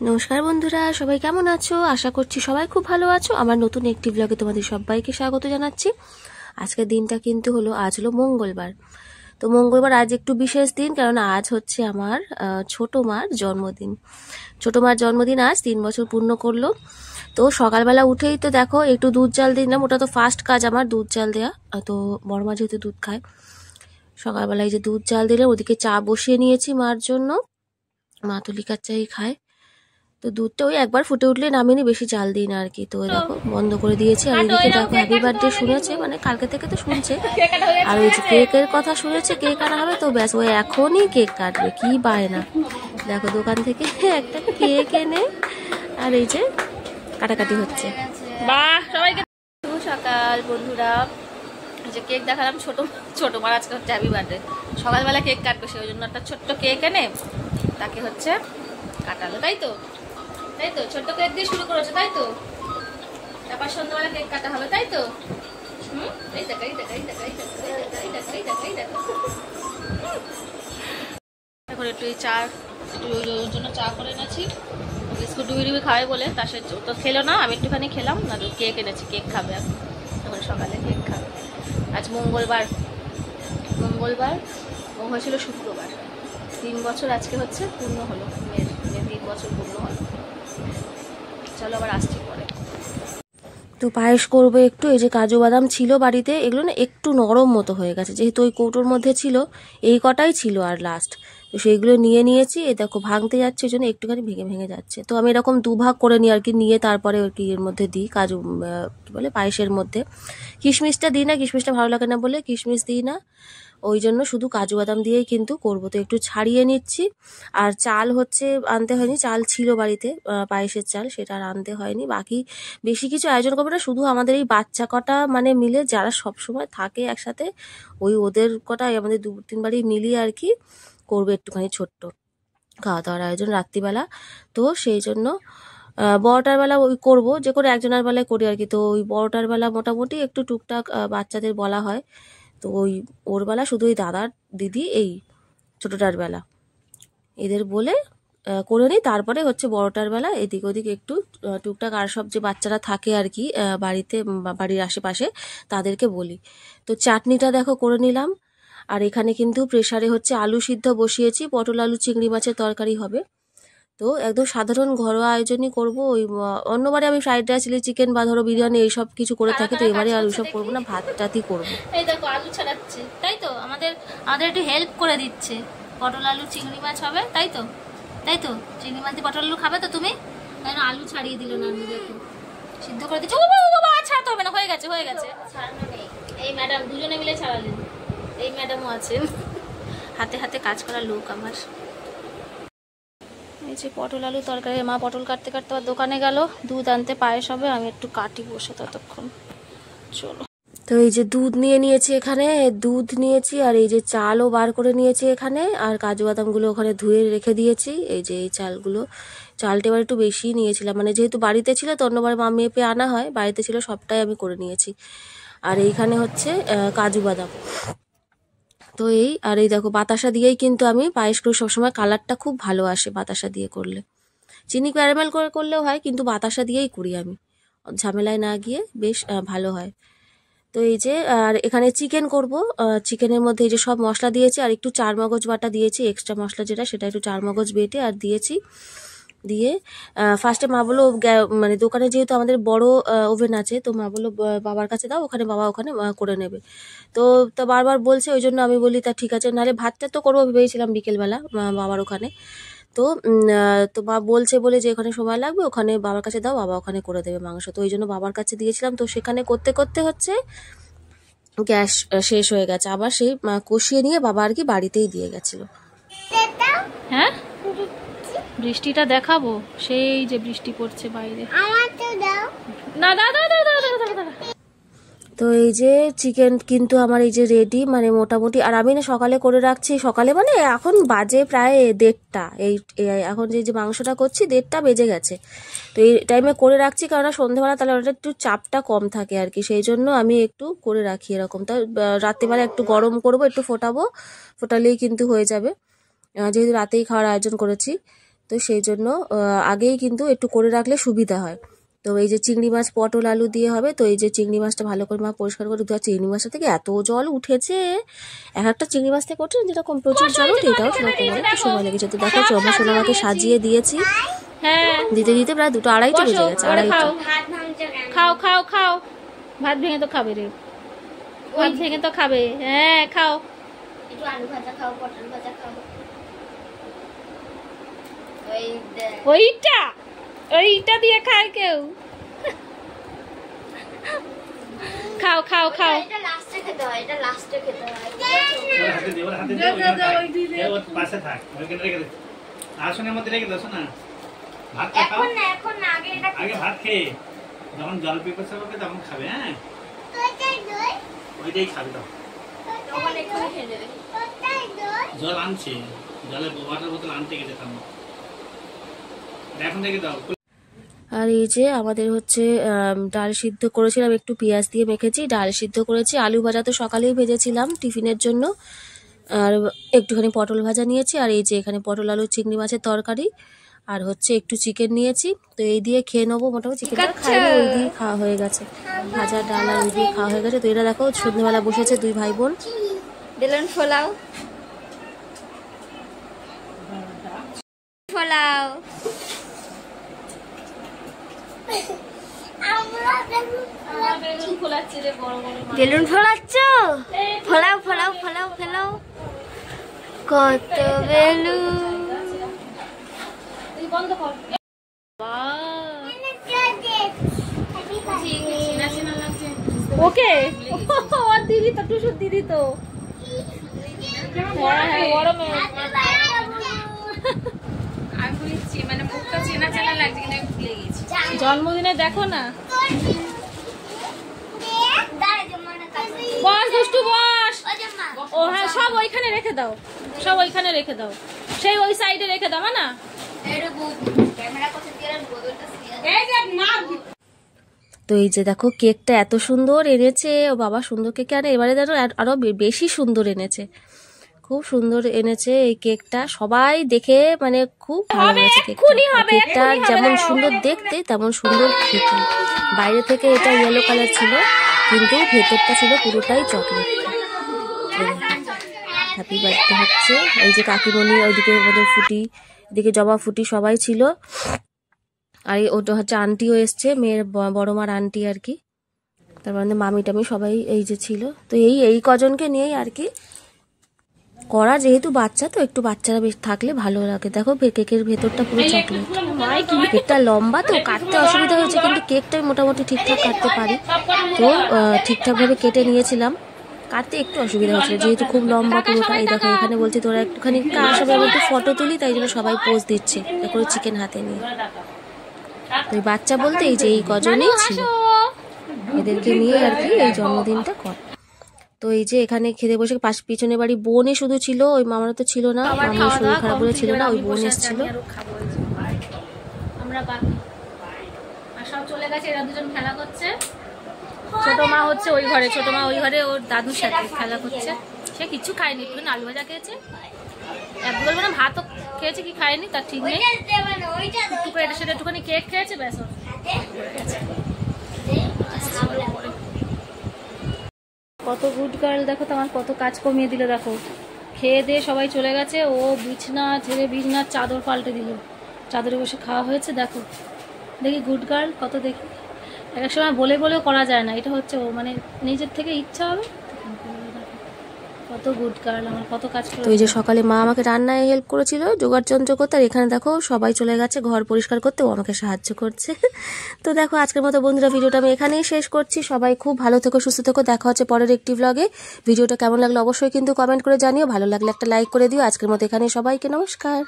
নমস্কার বন্ধুরা, সবাই কেমন আছো? আশা করছি সবাই খুব ভালো আছো। আমার নতুন একটি ব্লগে তোমাদের সবাইকে স্বাগত জানাচ্ছি। আজকের দিনটা কিন্তু আজ হলো মঙ্গলবার। তো মঙ্গলবার আজ একটু বিশেষ দিন, কারণ আজ হচ্ছে আমার ছোট মার জন্মদিন। ছোট মার জন্মদিন আজ 3 বছর পূর্ণ করলো। তো সকালবেলা উঠেই তো দেখো একটু দুধ চাল দিলাম, ওটা তো ফার্স্ট কাজ আমার, দুধ চাল দেওয়া। তো বড় মা যেহেতু দুধ খায়, সকালবেলায় যে দুধ চাল দিলাম, ওদিকে চা বসিয়ে নিয়েছি মার জন্য। মা তো লিকার চাই খায়, তো দুধটা ওই একবার ফুটে উঠলে নামিনি, বেশি জাল দিই না আর কি। তো দেখো বন্ধ করে দিয়েছি। আর এদিকে দেখো হ্যাপি বার্থডে শুনেছে, মানে কালকে থেকে তো শুনছে। আর ওই যে কেকের কথা শুনেছে, কেক আনা হবে, তো ব্যাস ওই এখনই কেক কাটবে, কি বায়না। দেখো দোকান থেকে একটা কেক এনে আর এই যে কাটাকাটি হচ্ছে। বাহ, সবাইকে শুভ সকাল বন্ধুরা। যে কেক দেখালাম, ছোট ছোট মার আজকে হচ্ছে হ্যাপি বার্থডে। সকালবেলা কেক কাটবে, সেই জন্য একটা ছোট্ট কেক এনে তাকে হচ্ছে কাটালো, তাই তো? তাই তো, ছোট্ট কেক দিয়ে শুরু করেছে, তাই তো? তারপর সন্ধ্যাবেলা কেক কাটা হবে, তাই তো? এই দেখো, এই দেখো, এই দেখো, এই দেখো, এই দেখো, এই দেখো, এই দেখো, এই দেখো। এখন একটু এই চা, একটু ওর জন্য চা করে এনেছি, বিস্কুট ডুবি ডুবি খাবে বলে। তা সে তো খেলো না, আমি একটুখানি খেলাম। না কেক এনেছি, কেক খাবে এখন সকালে, কেক খাবে। আজ মঙ্গলবার, মঙ্গলবার ও হয়েছিল শুক্রবার। 3 বছর আজকে হচ্ছে পূর্ণ হলো, মেয়ের 3 বছর পূর্ণ হলো। চলো আবার আসছি পরে। তো পায়েস করবো একটু। এই যে কাজু বাদাম ছিল বাড়িতে, এগুলো না একটু নরম মতো হয়ে গেছে, যেহেতু ওই কৌটোর মধ্যে ছিল, এই কটাই ছিল আর লাস্ট। তো সেইগুলো নিয়ে নিয়েছি, এই দেখো ভাঙতে যাচ্ছে, ওই জন্য একটুখানি ভেঙে ভেঙে যাচ্ছে। তো আমি এরকম দুভাগ করে নিই আর কি, নিয়ে তারপরে ওর কি এর মধ্যে দিই, কাজু কি বলে পায়েসের মধ্যে। কিশমিশটা দিই না, কিশমিশটা ভালো লাগে না বলে কিশমিশ দিই না, ওই জন্য শুধু কাজু বাদাম দিয়েই কিন্তু করবো। তো একটু ছাড়িয়ে নিচ্ছি। আর চাল হচ্ছে আনতে হয়নি, চাল ছিল বাড়িতে, পায়েসের চাল, সেটা আর আনতে হয়নি। বাকি বেশি কিছু আয়োজন করবো না, শুধু আমাদের এই বাচ্চা কটা মানে মিলে, যারা সব সময় থাকে একসাথে, ওই ওদের কটাই আমাদের 2-3 বাড়ি মিলিয়ে আর কি করবো একটুখানি ছোট্ট খাওয়া দাওয়ার আয়োজন রাত্রিবেলা। তো সেই জন্য বড়টার বেলা ওই করবো, যে কোনো একজনের বেলায় করি আর কি। তো ওই বড়টার বেলা মোটামুটি একটু টুকটাক বাচ্চাদের বলা হয়। তো ওই ওর বেলা শুধু ওই দাদার দিদি, এই ছোটটার বেলা এদের বলে করে নিই। তারপরে হচ্ছে বড়টার বেলা এদিক ওদিক একটু টুকটাক আর সব যে বাচ্চারা থাকে আর কি বাড়িতে, বাড়ির আশেপাশে, তাদেরকে বলি। তো চাটনিটা দেখো করে নিলাম। আর এখানে কিন্তু প্রেসারে হচ্ছে আলু সিদ্ধ বসিয়েছি, পটল আলু চিংড়ি মাছের তরকারি হবে। তো একদম সাধারণ ঘরোয়া আয়োজনই করবো। ওই অন্যবারে আমি ফ্রাইড রাইস, চিলি চিকেন বা ধরো বিরিয়ানি এইসব কিছু করে থাকি, তো এবারে আর ওইসব করবো না, ভাত টাতই করবো। এই দেখো আলু ছাড়াচ্ছে, তাই তো? আমাদের আমাদের একটু হেল্প করে দিচ্ছে। পটল আলু চিংড়ি মাছ হবে, তাই তো? তাই তো, চিংড়ি মাছ দিয়ে পটল আলু খাবে তো তুমি? তাই না, আলু ছাড়িয়ে দিল না, আমি দেখো সিদ্ধ করে দিচ্ছি। ও বাবা, আর ছাড়তে হবে না, হয়ে গেছে হয়ে গেছে। ছাড়ানো নেই, এই ম্যাডাম দুজনে মিলে ছাড়ালেন। এই ম্যাডামও আছে, হাতে হাতে কাজ করা লোক আমার। এই যে পটল আলু তরকারি, মা পটল কাটতে কাটতে আবার দোকানে গেল দুধ আনতে, পায়েস হবে। আমি একটু কাটি বসে ততক্ষণ, চলো। তো এই যে দুধ নিয়ে নিয়েছি, এখানে দুধ নিয়েছি, আর এই যে চালও বার করে নিয়েছি এখানে, আর কাজু বাদামগুলো ওখানে ধুয়ে রেখে দিয়েছি। এই যে এই চালগুলো, চালটা এবার একটু বেশি নিয়েছিলাম, মানে যেহেতু বাড়িতে ছিল তো অন্যবার মা মেপে আনা হয়, বাড়িতে ছিল সবটাই আমি করে নিয়েছি। আর এইখানে হচ্ছে কাজু বাদাম। তো এই আর এই দেখো বাতাসা দিয়েই কিন্তু আমি পায়েস করি সবসময়, কালারটা খুব ভালো আসে বাতাসা দিয়ে করলে। চিনি ক্যারামেল করে করলেও হয়, কিন্তু বাতাসা দিয়েই করি আমি, ঝামেলায় না গিয়ে বেশ ভালো হয়। তো এই যে আর এখানে চিকেন করব, চিকেনের মধ্যে এই যে সব মশলা দিয়েছি, আর একটু চারমগজ বাটা দিয়েছি, এক্সট্রা মশলা যেটা, সেটা একটু চারমগজ বেটে আর দিয়েছি। দিয়ে ফার্স্টে মা বললো, মানে দোকানে যেহেতু আমাদের বড় ওভেন আছে, তো মা বললো বাবার কাছে দাও, ওখানে বাবা ওখানে করে নেবে। তো তো বারবার বলছে, ওই জন্য আমি বলি তা ঠিক আছে, নাহলে ভাতটা তো করবো ভেবেছিলাম বিকেলবেলা বাবার ওখানে। তো তো মা বলছে বলে যে এখানে সময় লাগবে, ওখানে বাবার কাছে দাও, বাবা ওখানে করে দেবে মাংস। তো ওই জন্য বাবার কাছে দিয়েছিলাম। তো সেখানে করতে করতে হচ্ছে গ্যাস শেষ হয়ে গেছে, আবার সেই কষিয়ে নিয়ে বাবা আর কি বাড়িতেই দিয়ে গেছিল। হ্যাঁ, বৃষ্টিটা দেখাবো, সেই যে বৃষ্টি পড়ছে বাইরে। না, দাও দাও দাও দাও দাও দাও দাও। তো এই যে চিকেন কিন্তু আমার এই যে রেডি, মানে মোটামুটি। আর আমি না সকালে করে রাখছি, সকালে মানে এখন বাজে প্রায় 1:30, এই এখন যে মাংসটা করছি 1:30 বেজে গেছে। তো এই টাইমে করে রাখছি, কারণ সন্ধ্যেবেলা তাহলে ওটা একটু চাপটা কম থাকে আর কি, সেই জন্য আমি একটু করে রাখি এরকম। তো রাত্রিবেলা একটু গরম করব, একটু ফোটাবো, ফোটালেই কিন্তু হয়ে যাবে, যেহেতু রাতেই খাওয়ার আয়োজন করেছি। তো সেই জন্য আগেই কিন্তু একটু করে রাখলে সুবিধা হয়। তো এই যে চিংড়ি মাছ পটল আলু দিয়ে হবে, তো এই যে চিংড়ি মাছটা ভালো করে মা পরিষ্কার করে ধোয়া। চিংড়ি মাছটা থেকে এত জল উঠেছে, এক একটা চিংড়ি মাছ থেকে ওঠে যেরকম প্রচুর জল ওঠে, এটাও সেরকম একটু সময় লেগেছে। তো দেখো আমার সোনামাকে সাজিয়ে দিয়েছি, হ্যাঁ দিতে দিতে প্রায় 2টা 2:30 বেজে গেছে। 2:30 খাও খাও খাও, ভাত ভেঙে তো খাবে রে, ভাত ভেঙে তো খাবে। হ্যাঁ খাও, একটু আলু ভাজা খাও, পটল ভাজা খাও। ওইটা দিয়ে খায় কেউ? খাও খাও খাও। এটা লাস্টে খেতে হয়, এটা লাস্টে খেতে হয়। হাতে দে, ওর হাতে দে, ওর পাশে থাক, ওইখানে রেখে দে। আসনের মধ্যে রেখে দাও না, ভাত খাও। এখন না, আগে এটা আগে ভাত খেয়ে যখন জল পিপাসা করবে তখন খাবে। হ্যাঁ ওইটাই খাবে। দাও তখন এক্ষুনি খেয়ে নেবে। জল আনছে, জলের ওয়াটার বোতল আনতে গেছে থামো, এখন থেকে দাও। আর এই যে আমাদের হচ্ছে ডাল সিদ্ধ করেছিলাম, একটু পেঁয়াজ দিয়ে মেখেছি, ডাল সিদ্ধ করেছি, আলু ভাজা তো সকালেই ভেজেছিলাম টিফিনের জন্য, আর একটুখানি পটল ভাজা নিয়েছি, আর এই যে এখানে পটল আলু চিংড়ি মাছের তরকারি, আর হচ্ছে একটু চিকেন নিয়েছি। তো এই দিয়ে খেয়ে নেবো, মোটামুটি চিকেনটা খাইনি, ওই দিয়ে খাওয়া হয়ে গেছে, ভাজা ডাল আর ওই দিয়ে খাওয়া হয়ে গেছে। তো এরা দেখো সন্ধ্যেবেলা বসেছে 2 ভাই বোন। বেলুন ফোলাও, ফোলাও। বেলুন ফোলাচ্ছ? ফোলাও ফোলাও ফোলাও ফেলাও, কত বেলুন। বন্ধ কর। ওকে ওর দিদি তো, টুসুর দিদি তো। হ্যাঁ হ্যাঁ গরমে মানে মুখটা চেনা চেনা লাগছে, কিন্তু আমি ভুলে গেছি। জন্মদিনে দেখো না। বস দুষ্টু বস। ও হ্যাঁ, সব ওইখানে রেখে দাও, সব ওইখানে রেখে দাও, সেই ওই সাইডে রেখে দাও না। তো এই যে দেখো কেকটা এত সুন্দর এনেছে, ও বাবা সুন্দর কেক আনে, এবারে দেখো আরো বেশি সুন্দর এনেছে, খুব সুন্দর এনেছে এই কেকটা। সবাই দেখে মানে খুব ভালো হয়েছে কেকটা, যেমন সুন্দর দেখতে তেমন সুন্দর খেতে। বাইরে থেকে এটা ইয়েলো কালার ছিল, কিন্তু ভেতরটা ছিল পুরোটাই চকলেট। হ্যাপি বার্থডে হচ্ছে, এই যে কাকিমণি, ওইদিকে আমাদের ফুটি, এদিকে জবা ফুটি সবাই ছিল, আর ওটা হচ্ছে আন্টিও এসছে, মেয়ের বড় মার আন্টি আর কি, তারপর আমাদের মামি টামি সবাই এই যে ছিল। তো এই কজনকে নিয়েই আর কি করা, যেহেতু বাচ্চা তো একটু বাচ্চারা বেশ থাকলে ভালো লাগে। দেখো কেকের ভেতরটা পুরো চকলেট, কেকটা লম্বা তো কাটতে অসুবিধা হয়েছে, কিন্তু কেকটা মোটামুটি ঠিকঠাক কাটতে পারি, তো ঠিকঠাক ভাবে কেটে নিয়েছিলাম। কাটতে একটু অসুবিধা হচ্ছিল যেহেতু খুব লম্বা পুরোটা। এই দেখো এখানে বলছি তোরা একটুখানি সবাই একটু ফটো তুলি, তাই জন্য সবাই পোজ দিচ্ছে করে চিকেন হাতে নিয়ে। তো এই বাচ্চা বলতে এই যে এই কজনই ছিল, এদেরকে নিয়ে আর কি এই জন্মদিনটা কর। তো এই যে এখানে খেতে বসে পিছনে বাড়ি বোনই শুধু ছিল, ওই মামারা তো ছিল না, মামার শরীর খারাপ বলে ছিল না, ওই বোন এসেছিল। আমরা বাকি আর সব চলে গেছে, এরা দুজন খেলা করছে। ছোট মা হচ্ছে ওই ঘরে, ছোট মা ওই ঘরে ওর দাদুর সাথে খেলা করছে। সে কিছু খায়নি, একটু আলু ভাজা খেয়েছে, একদম মানে ভাতও খেয়েছে কি খায়নি তার ঠিক নেই, এটা সেটা একটুখানি কেক খেয়েছে, ব্যাস। কত গুড গার্ল, দেখো তো আমার কত কাজ কমিয়ে দিল। দেখো খেয়ে দিয়ে সবাই চলে গেছে, ও বিছনা ছেড়ে বিছনার চাদর পাল্টে দিল, চাদরে বসে খাওয়া হয়েছে। দেখো দেখি গুড গার্ল কত, দেখি এক এক সময় বলে বলেও করা যায় না, এটা হচ্ছে ও মানে নিজের থেকে ইচ্ছা হবে কত গুড গার্ল, আমার কত কাজ করে। তো এই যে সকালে মা আমাকে রান্নায় হেল্প করেছিল, জোগাড় যন্ত্র করতে, আর এখানে দেখো সবাই চলে গেছে ঘর পরিষ্কার করতে, ও আমাকে সাহায্য করছে। তো দেখো আজকের মতো বন্ধুরা ভিডিওটা আমি এখানেই শেষ করছি। সবাই খুব ভালো থেকো, সুস্থ থেকো, দেখা হচ্ছে পরের একটি ব্লগে। ভিডিওটা কেমন লাগলো অবশ্যই কিন্তু কমেন্ট করে জানিও, ভালো লাগলে একটা লাইক করে দিও। আজকের মতো এখানে সবাইকে নমস্কার।